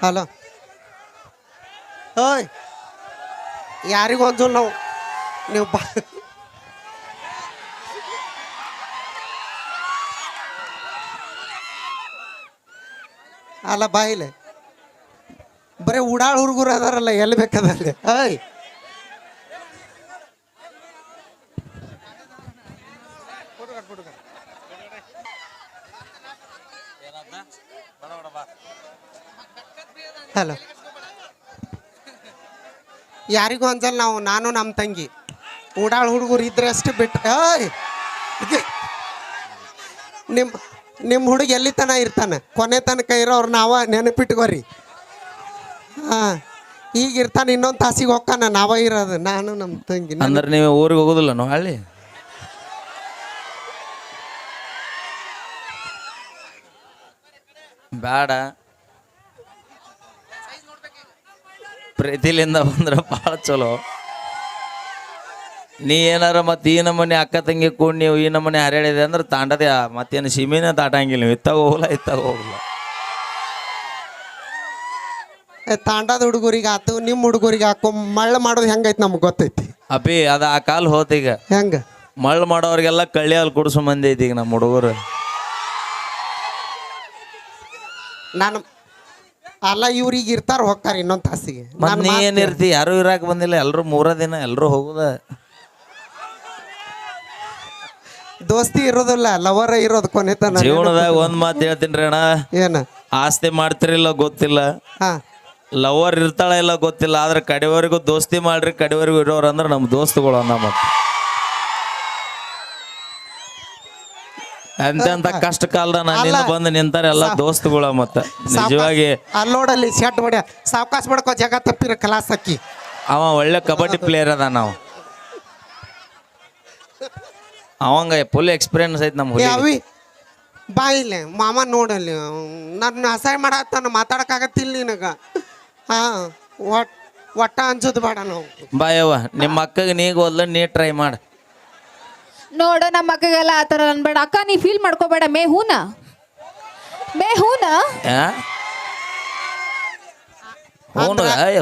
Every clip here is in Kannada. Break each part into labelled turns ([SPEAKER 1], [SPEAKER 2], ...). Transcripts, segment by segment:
[SPEAKER 1] ಹಲೋ ಓಯ್ ಯಾರಿಗೂ ಒಂದ್ಸಲ ನಾವು ನೀವು ಬಾ ಅಲ್ಲ ಬಾಯಿಲೆ ಬರೀ ಉಡಾಳ ಹುಡುಗರು ಅದಾರಲ್ಲ ಎಲ್ಲಿ ಬೇಕಾದಲ್ಲಿ ಓಯ್ ಹಲೋ ಯಾರಿಗೂ ಒಂದ್ಸಲ ನಾನು ನಮ್ಮ ತಂಗಿ ಉಡಾಳ ಹುಡುಗರು ಇದ್ರೆ ಅಷ್ಟು ಬಿಟ್ಟು ಏಯ್ ನಿಮ್ಮ ಹುಡುಗ ಎಲ್ಲಿ ತನ ಇರ್ತಾನೆ ಕೊನೆ ತನಕ ಇರೋರು ನಾವ ನೆನಪಿಟ್ಕೋರಿ ಹಾಂ ಈಗ ಇರ್ತಾನೆ ಇನ್ನೊಂದು ತಾಸಿಗೆ ಹೋಗ್ತಾನೆ ನಾವ ಇರೋದು ನಾನು ನಮ್ಮ ತಂಗಿ
[SPEAKER 2] ಅಂದ್ರೆ ನೀವು ಊರಿಗೆ ಹೋಗೋದಿಲ್ಲ ನಾವು ಹಳ್ಳಿ ಬೇಡ ಪ್ರೀತಿಲಿಂದ ಬಂದ್ರೆ ಭಾಳ ಚಲೋ ನೀ ಏನಾರ ಮತ್ತೆ ಈ ನಮ್ಮನೆ ಅಕ್ಕ ತಂಗಿ ಕೂಡ ನೀವು ಈ ನಮ್ಮನೆ ಹರಿಯಾಡಿದೆ ಅಂದ್ರೆ ತಾಂಡದೆ ಮತ್ತೇನು ಸಿಮಿನ ತಾಟಂಗಿಲ್ಲ ನೀವು ಇತ್ತಾಗ ಹೋಗಲ್ಲ
[SPEAKER 1] ತಾಂಡದ ಹುಡುಗರಿಗೆ ಆತು ನಿಮ್ಮ ಹುಡುಗರಿಗೆ ಹಾಕೋ ಮಳ್ಳು ಮಾಡೋದು ಹೆಂಗೈತೆ ನಮ್ಗೆ ಗೊತ್ತೈತಿ
[SPEAKER 2] ಅಪ್ಪಿ ಅದು ಆ ಕಾಲ ಹೋತೀಗ
[SPEAKER 1] ಹೆಂಗೆ
[SPEAKER 2] ಮಳ್ಳು ಮಾಡೋರಿಗೆಲ್ಲ ಕಳ್ಳಿ ಅಲ್ಲಿ ಕುಡಿಸೋ ಮಂದಿ ಐತಿ ಈಗ ನಮ್ಮ ಹುಡುಗರು
[SPEAKER 1] ನಾನು ಅಲ್ಲ ಇವ್ರಿಗೆ ಇರ್ತಾರ ಹೋಗ್ತಾರ ಇನ್ನೊಂದು ತಾಸಿಗೆ
[SPEAKER 2] ಮತ್ತೆ ನೀ ಏನಿರ್ತಿ ಯಾರು ಇರಾಕ್ ಬಂದಿಲ್ಲ ಎಲ್ಲರೂ 3 ದಿನ ಎಲ್ಲರೂ ಹೋಗುದ
[SPEAKER 1] ದೋಸ್ತಿ ಇರೋದಿಲ್ಲ ಲವರ ಇರೋದು ಕೊನೆ ತನ
[SPEAKER 2] ಜೀವನದಾಗ ಒಂದ್ ಮಾತು ಹೇಳ್ತೀನಿ ಅಣ್ಣ
[SPEAKER 1] ಏನ
[SPEAKER 2] ಆಸ್ತಿ ಮಾಡ್ತಿರಿಲ್ಲ ಗೊತ್ತಿಲ್ಲ
[SPEAKER 1] ಹಾ
[SPEAKER 2] ಲವರ್ ಇರ್ತಾಳ ಇಲ್ಲ ಗೊತ್ತಿಲ್ಲ ಆದ್ರೆ ಕಡೆವರೆಗೂ ದೋಸ್ತಿ ಮಾಡ್ರಿ ಕಡೆವರೆಗೂ ಇರೋರು ಅಂದ್ರೆ ನಮ್ಮ ದೋಸ್ತುಗಳು ಅನ್ನ ಮತ್ತೆ ಎಂತೆಂತ ಕಷ್ಟ ಕಾಲದ ನಾನು ಬಂದು ನಿಂತಾರೆ ಎಲ್ಲ ದೋಸ್ತುಗಳ ಮತ್ತೆ ನಿಜವಾಗಿ
[SPEAKER 1] ಅಲ್ಲಿ ನೋಡಲ್ಲಿ ಶೆಟ್ ಹೊಡ್ಯ ಸಾವಕಾಶ ಬಡ್ಕೋ ಜಗ ತಪ್ಪಿರ ಕಲಾಸ್ ಹಾಕಿ
[SPEAKER 2] ಅವ ಒಳ್ಳೆ ಕಬಡ್ಡಿ ಪ್ಲೇಯರ್ ಅದ ನಾವು ಅವಂಗ ಫುಲ್ ಎಕ್ಸ್ಪೀರಿಯನ್ಸ್ ಐತಿ ನಮ್ಮ
[SPEAKER 1] ಅವಿ ಬಾ ಇಲ್ಲೇ ಮಾಮ ನೋಡಲ್ಲಿ ನನ್ನ ಅಸಹ್ಯ ಮಾಡತ್ತಾನ ಮಾತಾಡಕ್ಕಾಗತ್ತಿಲ್ಲ ನಿನಗ ಹಾ ಒಟ್ಟ ಅನ್ಸೋದು ಬೇಡ ನಾವು
[SPEAKER 2] ಬಾಯವ್ವ ನಿಮ್ಮ ಅಕ್ಕಗೆ ನೀಗ ಓದ್ಲ ನೀ ಟ್ರೈ ಮಾಡ
[SPEAKER 3] ನೋಡು ನಮ್ಮ ಅಕ್ಕಗೆಲ್ಲ ಆ ಥರ ಅನ್ಬೇಡ ಅಕ್ಕ ನೀ ಫೀಲ್ ಮಾಡ್ಕೋಬೇಡ ಮೇ ಹೂನ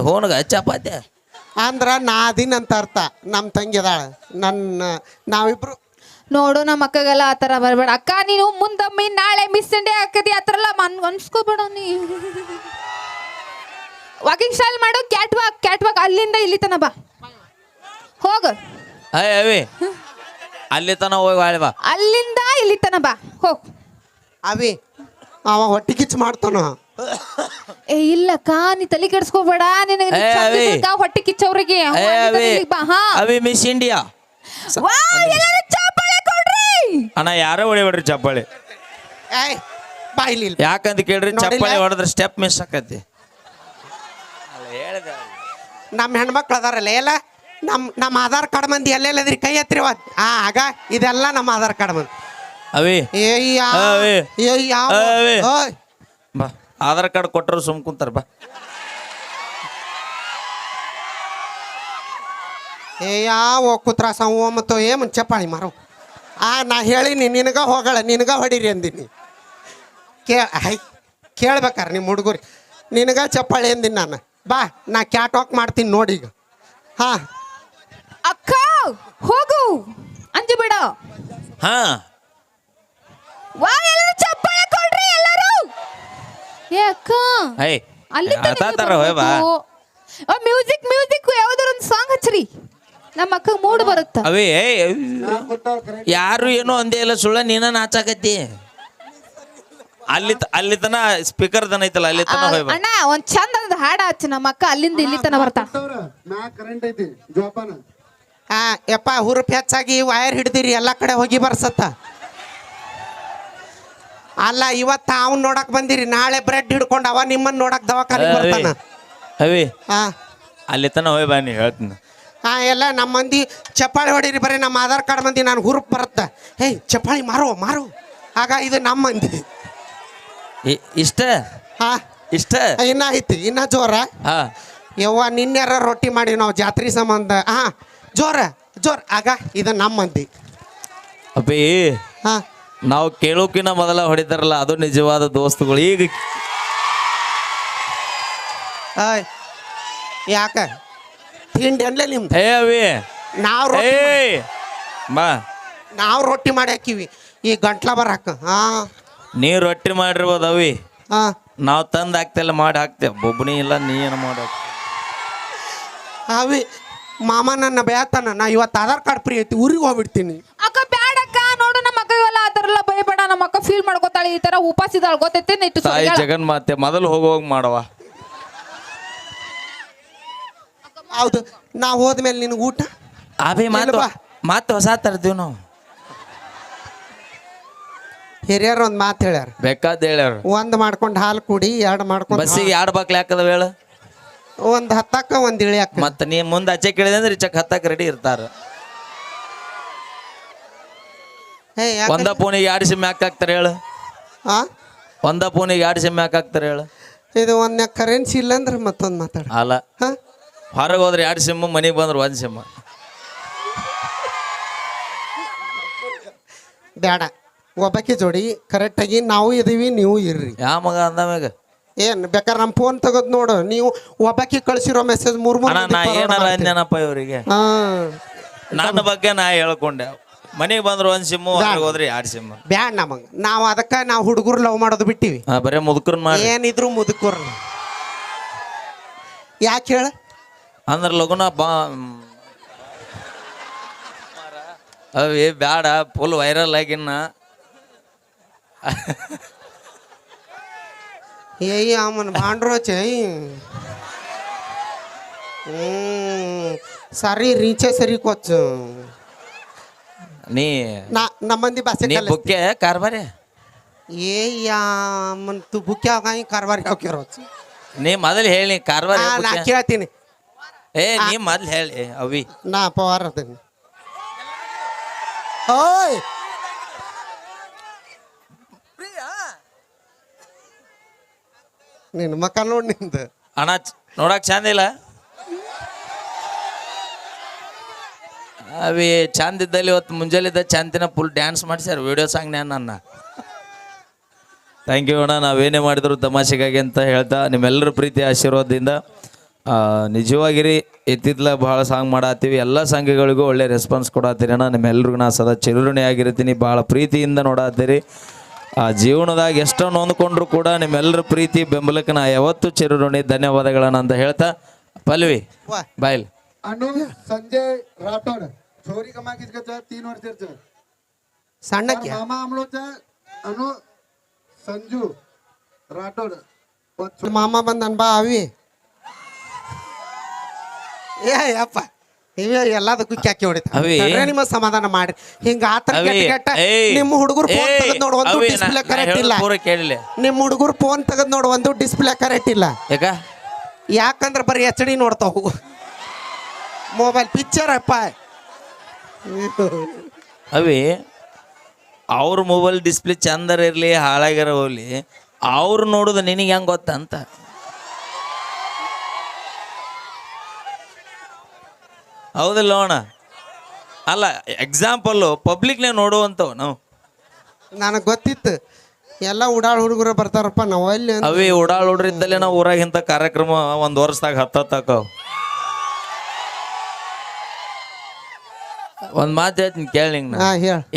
[SPEAKER 2] ಹೋನಗ ಚಪಾತಿ
[SPEAKER 1] ಅಂದ್ರ ನಾದಿನ್ ಅಂತ ಅರ್ಥ ನಮ್ಮ ತಂಗಿದಾಳ ನಾವಿಬ್ರು
[SPEAKER 3] ನೋಡು ನಮ್ಮ ಅಕ್ಕಗೆಲ್ಲ ಆ ಥರ ಬರಬೇಡ ಅಕ್ಕ ನೀನು ಮುಂದೊಮ್ಮೆ ನಾಳೆ ಮಿಸ್ ಇಂಡಿಯಾ ಹಾಕದಿ ಆ ಥರ ಎಲ್ಲ ಅನ್ಸ್ಕೋಬೇಡ ನೀ ವಾಕಿಂಗ್ ಸ್ಟೈಲ್ ಮಾಡು ಕ್ಯಾಟ್ ವಾಕ್ ಅಲ್ಲಿಂದ ಇಲ್ಲಿ ತನ ಬಾ ಹೋಗ
[SPEAKER 2] ಅವಿ ಅಲ್ಲಿ ತನ ಹೋಗಿ ಬಾಳೆ ಬಾ
[SPEAKER 3] ಅಲ್ಲಿಂದ ಇಲ್ಲಿ ತನ ಬಾ ಹೋಗ್
[SPEAKER 1] ಅವಿ ಅವ ಹೊಟ್ಟಿ ಕಿಚ್ಚು ಮಾಡ್ತಾನ
[SPEAKER 3] ಏ ಇಲ್ಲಕ್ಕ ನೀ ತಲೆ ಕೆಡ್ಸ್ಕೋಬೇಡ ನಿನಗೆ ಹೊಟ್ಟಿ ಕಿಚ್ಚವ್ರಿಗೆ ಬಾ ಹಾ
[SPEAKER 2] ಅವಿ ಮಿಸ್ ಇಂಡಿಯಾ
[SPEAKER 3] ಚಪ್ಪಾಳೆ ಕೊಡ್ರಿ
[SPEAKER 2] ಅಣ್ಣ ಯಾರೋ ಹೊಡಿಬೇಡ್ರಿ ಚಪ್ಪಾಳೆ
[SPEAKER 1] ಬಾಯ್ಲಿ
[SPEAKER 2] ಯಾಕಂತ ಕೇಳ್ರಿ ಚಪ್ಪಾಳೆ ಹೊಡೆದ್ರೆ ಸ್ಟೆಪ್ ಮಿಸ್ ಆಕತಿ
[SPEAKER 1] ನಮ್ಮ ಹೆಣ್ಮಕ್ಳು ಅದಾರಲ್ಲ ಎಲ್ಲ ನಮ್ಮ ಆಧಾರ್ ಕಾರ್ಡ್ ಮಂದಿ ಎಲ್ಲೆಲ್ಲದ್ರಿ ಕೈ ಎತ್ತಿರಿ ಆಗ ಇದೆಲ್ಲ ನಮ್ಮ ಆಧಾರ್ ಕಾರ್ಡ್ ಮಂದಿ
[SPEAKER 2] ಅವಿ
[SPEAKER 1] ಓಯ್
[SPEAKER 2] ಬಾ ಆಧಾರ್ ಕಾರ್ಡ್ ಕೊಟ್ಟರು ಸುಮ್ ಕುಂತಾರ ಬಾ
[SPEAKER 1] ಯಾವ ಕೂತ್ರ ಮತ್ತು ಚಪ್ಪಾಳಿ ಮಾರೋ ನಾ ಹೇಳಿನಿ ನಿನಗ ಹೋಗಳ ನಿನಗ ಹೊಡೀರಿ ಅಂದಿನಿ ಕೇಳ್ಬೇಕಾರ ನಿಮ್ಮ ಹುಡುಗರಿ ನಿನಗ ಚಪ್ಪಾಳಿ ಅಂದಿನಿ ನಾನು ಬಾ ನಾ ಕ್ಯಾಟ್ ವಾಕ್ ಮಾಡ್ತೀನಿ ನೋಡಿ ಈಗ ಹಾ
[SPEAKER 3] ಅಕ್ಕ ಹೋಗು ಅಂಜಬೇಡ
[SPEAKER 2] ಹಾ
[SPEAKER 3] ವಾ ಎಲ್ಲರೂ ಚಪ್ಪಾಳೆ ಕೊಡ್ರಿ ಎಲ್ಲರೂ ಏ ಅಕ್ಕ ಅಲ್ಲಿ ಮ್ಯೂಸಿಕ್ ಯಾವ್ದಾರ ಒಂದು ಸಾಂಗ್ ಹಚ್ಚ್ರಿ ನಮ್ಮ ಅಕ್ಕ ಮೂಡ್ ಬರುತ್ತ
[SPEAKER 2] ಅವೇ ಯಾರು ಏನೋ ಅಂದೇ ಇಲ್ಲ ಸುಳ್ಳ ನೀನ ನಾಚಾಕತ್ತಿ ಅಲ್ಲಿ ತನ ಸ್ಪೀಕರ್ ತನ ಐತಲ್ಲ ಅಲ್ಲಿ ತನ ಹೋಯ್
[SPEAKER 3] ಅಣ್ಣ ಒಂದ್ ಚಂದ ಹಾಡ ಹಚ್ಚ ನಮ್ಮ ಅಕ್ಕ ಅಲ್ಲಿಂದ ಇಲ್ಲಿ ತನ ಬರ್ತಾ
[SPEAKER 1] ಯಪ್ಪ ಹುರುಪ್ ಹೆಚ್ಚಾಗಿ ವೈರ್ ಹಿಡ್ದಿರಿ ಎಲ್ಲ ಕಡೆ ಹೋಗಿ ಬರ್ಸತ್ತ ಅಲ್ಲ ಇವತ್ತು ಅವ್ನು ನೋಡಕ್ ಬಂದಿರಿ ನಾಳೆ ಬ್ರೆಡ್ ಹಿಡ್ಕೊಂಡು ಅವ ನಿಮ್ಮನ್ನ ನೋಡಕ್ ದವಾಖಾನೆ ಬರ್ತಾನ
[SPEAKER 2] ಅವಿ ಅಲ್ಲಿ ತನ ಹೋಯ್ ಬಾ ನೀ ಹೇಳ್ತೀನಿ
[SPEAKER 1] ಎಲ್ಲ ನಮ್ಮ ಮಂದಿ ಚಪ್ಪಾಳಿ ಹೊಡೀರಿ ಬರೀ ನಮ್ಮ ಆಧಾರ್ ಕಾರ್ಡ್ ಮಂದಿ ನಾನು ಹುರುಪ್ ಬರುತ್ತ ಚಪ್ಪಾಳಿ ಮಾರೋ ಆಗ ಇದು ನಮ್ಮ ಮಂದಿ
[SPEAKER 2] ಇಷ್ಟ ಇಷ್ಟ
[SPEAKER 1] ಇನ್ನ ಐತಿ ಇನ್ನ ಜೋರ ಯವ್ವ ನಿನ್ನೆರ ರೊಟ್ಟಿ ಮಾಡಿ ನಾವು ಜಾತ್ರೆ ಸಂಬಂಧ ಜೋರ ಆಗ ಇದು ನಮ್ಮ ಮಂದಿ
[SPEAKER 2] ಅಪ್ಪಿ ನಾವು ಕೇಳೋಕಿನ ಮೊದಲ ಹೊಡಿತಾರಲ್ಲ ಅದು ನಿಜವಾದ ದೋಸ್ತುಗಳು ಈಗ
[SPEAKER 1] ಆಯ್ ಯಾಕ ತಿಂಡಿ ಅನ್ಲೇ ನಿಮ್ದು
[SPEAKER 2] ಏ ಅವಿ
[SPEAKER 1] ನಾವು
[SPEAKER 2] ಬಾ
[SPEAKER 1] ನಾವು ರೊಟ್ಟಿ ಮಾಡಿ ಹಾಕಿವಿ ಈ ಗಂಟ್ಲ ಬರಾಕ ಹಾ
[SPEAKER 2] ನೀವ್ ರೊಟ್ಟಿ ಮಾಡಿರ್ಬೋದು ಅವಿ
[SPEAKER 1] ಹಾ
[SPEAKER 2] ನಾವು ತಂದು ಹಾಕ್ತೆಲ್ಲ ಮಾಡಿ ಹಾಕ್ತೇವೆ ಬೊಬ್ಬನಿ ಇಲ್ಲ ನೀ ಏನು ಮಾಡಿ
[SPEAKER 1] ಅವಿ ಮಾಮ ನನ್ನ ಬೇತಾನ ನಾ ಇವತ್ತು ಆಧಾರ್ ಕಾರ್ಡ್ ಫ್ರೀ ಐತಿ ಊರಿಗೆ ಹೋಗ್ಬಿಡ್ತೀನಿ.
[SPEAKER 3] ಅಕ್ಕ ಬ್ಯಾಡಕ್ಕ ನೋಡು ನಮ್ಮ ಅಕ್ಕ ಇವೆಲ್ಲ ಆ ಥರ ಎಲ್ಲ ಭಯಬೇಡ. ನಮ್ಮ ಅಕ್ಕ ಫೀಲ್ ಮಾಡ್ಕೋತಾಳೆ ಈ ತರ ಉಪಾಸಿದಾಳ ಗೊತ್ತೈತೆ ಇಟ್ಟು
[SPEAKER 2] ತಾಯಿ ಜಗನ್ಮಾತೆ ಮೊದಲು ಹೋಗೋಗಿ ಮಾಡವ.
[SPEAKER 1] ಹೌದು ನಾ ಹೋದ್ಮೇಲೆ ನಿನಗೆ ಊಟ
[SPEAKER 2] ಅಭಿ ಮತ್ತೆ ಹೊಸ ತರ್ತೀವಿ ನಾವು.
[SPEAKER 1] ಹಿರಿಯರು ಒಂದು ಮಾತು ಹೇಳ್ಯಾರ
[SPEAKER 2] ಬೇಕಾದ ಹೇಳ್ಯಾರ.
[SPEAKER 1] ಒಂದು ಮಾಡ್ಕೊಂಡು ಹಾಲು ಕುಡಿ, ಎರಡು ಮಾಡ್ಕೊಂಡು
[SPEAKER 2] ಬಸ್ಸಿಗೆ 2 ಬಾಕ್ಲಿ ಹಾಕದವ ಹೇಳು.
[SPEAKER 1] ಒಂದು ಹತ್ತಕ್ಕ ಒಂದು ಇಳಿಯಾಕ.
[SPEAKER 2] ಮತ್ತೆ ನೀ ಮುಂದೆ ಆಚೆ ಕೇಳಿದೆ ಅಂದ್ರೆ ಈಚಕ್ ಹತ್ತಕ್ಕೆ ರೆಡಿ ಇರ್ತಾರ. ಒಂದ ಫೋನಿಗೆ 2 ಸಿಮ್ ಯಾಕೆ ಹಾಕ್ತಾರೆ ಹೇಳು? ಒಂದ ಫೋನಿಗೆ 2 ಸಿಮ್ ಯಾಕೆ ಹಾಕ್ತಾರೆ ಹೇಳು?
[SPEAKER 1] ಇದು ಒಂದ್ ಕರೆನ್ಸಿ ಇಲ್ಲ ಅಂದ್ರೆ ಮತ್ತೊಂದು ಮಾತಾಡ
[SPEAKER 2] ಅಲ್ಲ, ಹೊರಗೆ ಹೋದ್ರೆ 2 ಸಿಮ್, ಮನೆಗೆ ಬಂದ್ರೆ 1 ಸಿಮ್.
[SPEAKER 1] ಬೇಡ, ಒಬ್ಬಾಕಿ ಜೋಡಿ ಕರೆಕ್ಟಾಗಿ ನಾವು ಇದೀವಿ, ನೀವು ಇರ್ರಿ.
[SPEAKER 2] ಯಾವ ಮಗ ಅಂದಮ್ಯಾಗ
[SPEAKER 1] ಏನು ಬೇಕಾದ್ರೆ ನಮ್ಮ ಫೋನ್ ತೆಗೆದು ನೋಡು, ನೀವು ಒಬ್ಬಾಕಿ ಕಳಿಸಿರೋ ಮೆಸೇಜ್ 3
[SPEAKER 2] ನಾ ಏನಾರ ಅಂದೇನಪ್ಪ ಇವರಿಗೆ. ನನ್ನ ಬಗ್ಗೆ ನಾ ಹೇಳ್ಕೊಂಡೆ. ಮನೆಗೆ ಬಂದ್ರೆ 1 ಸಿಮ್ಮು, ಹೊರಗೆ ಹೋದ್ರೆ 2 ಸಿಮ್.
[SPEAKER 1] ಬ್ಯಾಡ ನಮಗೆ, ನಾವು ಅದಕ್ಕೆ ನಾವು ಹುಡುಗರು ಲವ್ ಮಾಡೋದು ಬಿಟ್ಟಿವಿ.
[SPEAKER 2] ಬರೇ ಮುದುಕರ್ ಮಾಡಿ
[SPEAKER 1] ಏನಿದ್ರು ಮುದುಕರು. ಯಾಕೆ ಹೇಳ
[SPEAKER 2] ಅಂದ್ರೆ ಲಗುನ ಬಾ ಅವೇ ಬ್ಯಾಡ, ಫುಲ್ ವೈರಲ್ ಆಗಿನ್ನ.
[SPEAKER 1] ಏಯ್ ಅಮ್ಮನ ಬಾಂಡ್ರೋಚೆ ಸರಿ ರೀಚೆ ಸರಿ ಕೊಚ್ಚು
[SPEAKER 2] ನೀ
[SPEAKER 1] ನಮ್ಮ ಮಂದಿ ಭಾಷೆ
[SPEAKER 2] ನೀ ಬುಕ್ಕೆ ಕಾರ್ಬಾರಿ
[SPEAKER 1] ಏ ಯಾಮನ್ ತು ಬುಕ್ಕೆ ಆಗ ಕಾರ್ಬಾರಿ ಯಾವ
[SPEAKER 2] ನೀ ಮೊದಲು ಹೇಳಿ ಕಾರ್ಬಾರಿ.
[SPEAKER 1] ನಾ ಕೇಳ್ತೀನಿ.
[SPEAKER 2] ನೀ ಮೊದ್ಲು ಹೇಳಿ ಅವಿ.
[SPEAKER 1] ನಾ ಪವಾರ ಅದೇನಿ. ಓಯ್ ನಿನ್ನ ಮಕ್ಕ ನೋಡಿ ನಿಂದು
[SPEAKER 2] ಅಣ್ಣ ನೋಡಕ್ ಚಂದ ಇಲ್ಲ. ಅವಿ ಚಂದ ಇದ್ದಲ್ಲಿ ಇವತ್ತು ಮುಂಜಾಲಿದ್ದ ಚಂದಿನ ಫುಲ್ ಡ್ಯಾನ್ಸ್ ಮಾಡಿಸ್ಯಾರ ವಿಡಿಯೋ ಸಾಂಗ್ ನನ್ನ. ಥ್ಯಾಂಕ್ ಯು ಅಣ್ಣ, ನಾವೇನೇ ಮಾಡಿದ್ರು ತಮಾಷೆಗಾಗಿ ಅಂತ ಹೇಳ್ತಾ ನಿಮ್ಮೆಲ್ಲರ ಪ್ರೀತಿ ಆಶೀರ್ವಾದದಿಂದ ನಿಜವಾಗಿರಿ ಎತ್ತಿದ್ಲ ಭಾಳ ಸಾಂಗ್ ಮಾಡತ್ತೀವಿ. ಎಲ್ಲ ಸಾಂಗ್ಗಳಿಗೂ ಒಳ್ಳೆ ರೆಸ್ಪಾನ್ಸ್ ಕೊಡತ್ತೀರಿ ಅಣ್ಣ. ನಿಮ್ಮೆಲ್ರಿಗೂ ನಾ ಸದಾ ಚಿರುಣಿ ಆಗಿರ್ತೀನಿ. ಭಾಳ ಪ್ರೀತಿಯಿಂದ ನೋಡತ್ತೀರಿ. ಆ ಜೀವನದಾಗ ಎಷ್ಟೋ ನೊಂದ್ಕೊಂಡ್ರು ಕೂಡ ನಿಮ್ಮೆಲ್ಲರ ಪ್ರೀತಿ ಬೆಂಬಲಕ್ಕೆ ನಾ ಯಾವತ್ತೂ ಚಿರುಣಿ. ಧನ್ಯವಾದಗಳನ್ನ ಅಂತ ಹೇಳ್ತಾ ಪಲ್ವಿ ಬಾಯ್ಲ್.
[SPEAKER 4] अनु संजय राठोड छोरी कमा किसका 3 वर्षाचं
[SPEAKER 1] सಣ್ಣಕ್ಕೆ
[SPEAKER 4] मामा आमलोचा अनु संजू राठोड
[SPEAKER 1] ಮಾಮ ಬಂದನ್ ಬಾ ಅವಿ. ಅಪ್ಪ ಇವೇ ಎಲ್ಲದಕ್ಕೂ ಕ್ಯಾಕಿ ಹೊಡಿತಾರೆ. ನಿಮ್ಮ ಸಮಾಧಾನ ಮಾಡ್ರಿ. ಹಿಂಗ ಆತರ ನಿಮ್ಮ ಹುಡುಗರು ಫೋನ್ ತೆಗೆದು ನೋಡು, ಒಂದು ಡಿಸ್ಪ್ಲೇ ಕರೆಕ್ಟ್ ಇಲ್ಲ. ನಿಮ್ಮ ಹುಡುಗರು ಫೋನ್ ತೆಗೆದು ನೋಡು, ಒಂದು ಡಿಸ್ಪ್ಲೇ ಕರೆಕ್ಟ್ ಇಲ್ಲ. ಯಾಕಂದ್ರೆ ಬರೀ HD ನೋಡ್ತಾವು ಮೊಬೈಲ್ ಪಿಕ್ಚರ್. ಅಪ್ಪ
[SPEAKER 2] ಅವಿ ಅವ್ರ ಮೊಬೈಲ್ ಡಿಸ್ಪ್ಲೇ ಚಂದರ ಇರಲಿ ಹಾಳಾಗಿರೋ ಹೋಗ್ಲಿ, ಅವ್ರು ನೋಡೋದು ನಿನಗೆ ಹೆಂಗೆ ಗೊತ್ತಂತ. ಹೌದಿಲ್ಲ ಅಣ್ಣ? ಅಲ್ಲ, ಎಕ್ಸಾಂಪಲ್ಲು ಪಬ್ಲಿಕ್ನೇ ನೋಡುವಂಥವು ನಾವು.
[SPEAKER 1] ನನಗೆ ಗೊತ್ತಿತ್ತು ಎಲ್ಲ ಉಡಾಳ್ ಹುಡುಗರು ಬರ್ತಾರಪ್ಪ. ನಾವು ಅಲ್ಲಿ
[SPEAKER 2] ಅವಿ ಉಡಾಳ್ ಹುಡ್ರು ಇದ್ದಲ್ಲೇ ನಾವು ಊರಾಗಿಂತ ಕಾರ್ಯಕ್ರಮ 1 ವರ್ಷದಾಗ 10 ತಕವ್. ಒಂದು ಮಾತು ಹೇಳ್ತೀನಿ ಕೇಳಿ.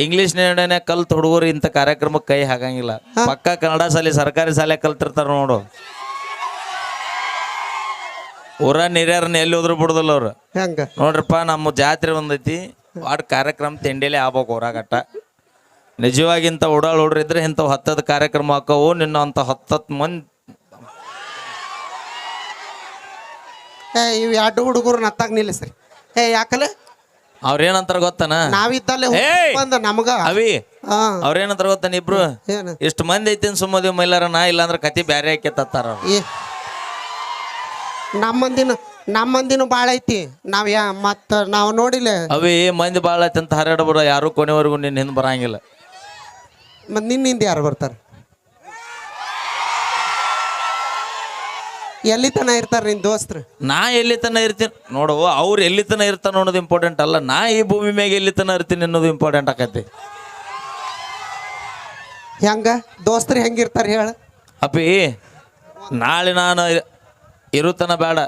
[SPEAKER 2] ಇಂಗ್ಲೀಷ್ ನೇಡನೆ ಕಲ್ತ್ ಹುಡುಗರು ಇಂಥ ಕಾರ್ಯಕ್ರಮಕ್ಕೆ ಕೈ ಹಾಕಂಗಿಲ್ಲ. ಪಕ್ಕ ಕನ್ನಡ ಶಾಲೆ, ಸರ್ಕಾರಿ ಶಾಲೆ ಕಲ್ತಿರ್ತಾರ ನೋಡು. ಊರ ಹಿರಿಯರನ್ನ ಎಲ್ಲಿ ಹೋದ್ರು ಬಿಡುದಿಲ್ಲ ಅವ್ರು.
[SPEAKER 1] ಹೆಂಗ
[SPEAKER 2] ನೋಡ್ರಪ್ಪ, ನಮ್ಮ ಜಾತ್ರೆ ಬಂದೈತಿ, ವಾಡ್ ಕಾರ್ಯಕ್ರಮ ತಿಂಡಿಲೇ ಆಗ್ಬೇಕು ಊರಾಗಟ್ಟ. ನಿಜವಾಗಿಂತ ಉಡಾಳ್ ಹುಡ್ರು ಇದ್ರೆ ಇಂಥವು 10 ಕಾರ್ಯಕ್ರಮ ಹಾಕವು. ನಿನ್ನ ಅಂತ 10 ಮಂದಿ
[SPEAKER 1] ಇವು 2 ಹುಡುಗರು ನತ್ತಾಗ ನಿಲ್ಲಿಸ್ರಿ. ಯಾಕಲೆ
[SPEAKER 2] ಅವ್ರೇನಂತಾರ ಗೊತ್ತಾನ?
[SPEAKER 1] ನಾವಿದ್ದಲ್ಲೇ ಬಂದ ನಮಗ
[SPEAKER 2] ಅವಿ ಅವ್ರೇನಂತಾರ ಗೊತ್ತಾನ? ಇಬ್ರು
[SPEAKER 1] ಏನು
[SPEAKER 2] ಇಷ್ಟು ಮಂದಿ ಐತಿ ಸುಮ್ಮದಿ ಮೈಲಾರ ನಾ, ಇಲ್ಲಾಂದ್ರೆ ಕತಿ ಬ್ಯಾರೆ ಹಾಕಿ ತತ್ತಾರ.
[SPEAKER 1] ನಮ್ಮ ಮಂದಿನೂ ಭಾಳ ಐತಿ. ನಾವ್ ಮತ್ತ ನಾವು ನೋಡಿಲ್ಲ
[SPEAKER 2] ಅವಿ ಮಂದಿ ಭಾಳ ಐತಿ ಅಂತ ಹರಡಬಿಡ. ಯಾರು ಕೊನೆವರೆಗೂ ನಿನ್ನ ಹಿಂದೆ ಬರಂಗಿಲ್ಲ.
[SPEAKER 1] ಮತ್ ನಿನ್ನಿಂದ ಯಾರು ಬರ್ತಾರ? ಎಲ್ಲಿ ತನ ಇರ್ತಾರ ನಿನ್ ದೋಸ್ತರು?
[SPEAKER 2] ನಾ ಎಲ್ಲಿ ತನ ಇರ್ತೀನಿ ನೋಡು, ಅವ್ರು ಎಲ್ಲಿ ತನ ಇರ್ತಾನ ಅನ್ನೋದು ಇಂಪಾರ್ಟೆಂಟ್ ಅಲ್ಲ. ನಾ ಈ ಭೂಮಿ ಮ್ಯಾಗ ಎಲ್ಲಿ ತನ ಇರ್ತೀನಿ ಅನ್ನೋದು ಇಂಪಾರ್ಟೆಂಟ್ ಆಕತಿ.
[SPEAKER 1] ಹೆಂಗ ದೋಸ್ತರು ಹೆಂಗಿರ್ತಾರ ಹೇಳ?
[SPEAKER 2] ಅಪ್ಪಿ, ನಾಳೆ ನಾನು ಇರುತ್ತನ ಬೇಡ.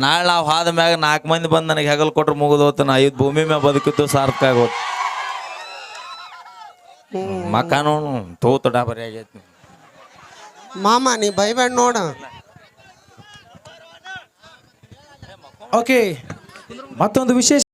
[SPEAKER 2] ನಾಳೆ ನಾವು ಹಾದ ಮ್ಯಾಗ 4 ಮಂದಿ ಬಂದು ನನಗೆ ಹೆಗಲ್ ಕೊಟ್ರೆ ಮುಗಿದು ಹೋತ. ನಾ ಇದು ಭೂಮಿ ಮ್ಯಾಗ ಬದುಕಿತ್ತು ಸಾರ್ಥಕ ಆಗೋದು. ಮಕಾನು ತೂತು ಡಾಬರಿ ಆಗೈತಿ.
[SPEAKER 1] ಮಾಮ ನೀ ಬೈಬೇಡ ನೋಡ.
[SPEAKER 5] ಓಕೆ, ಮತ್ತೊಂದು ವಿಶೇಷ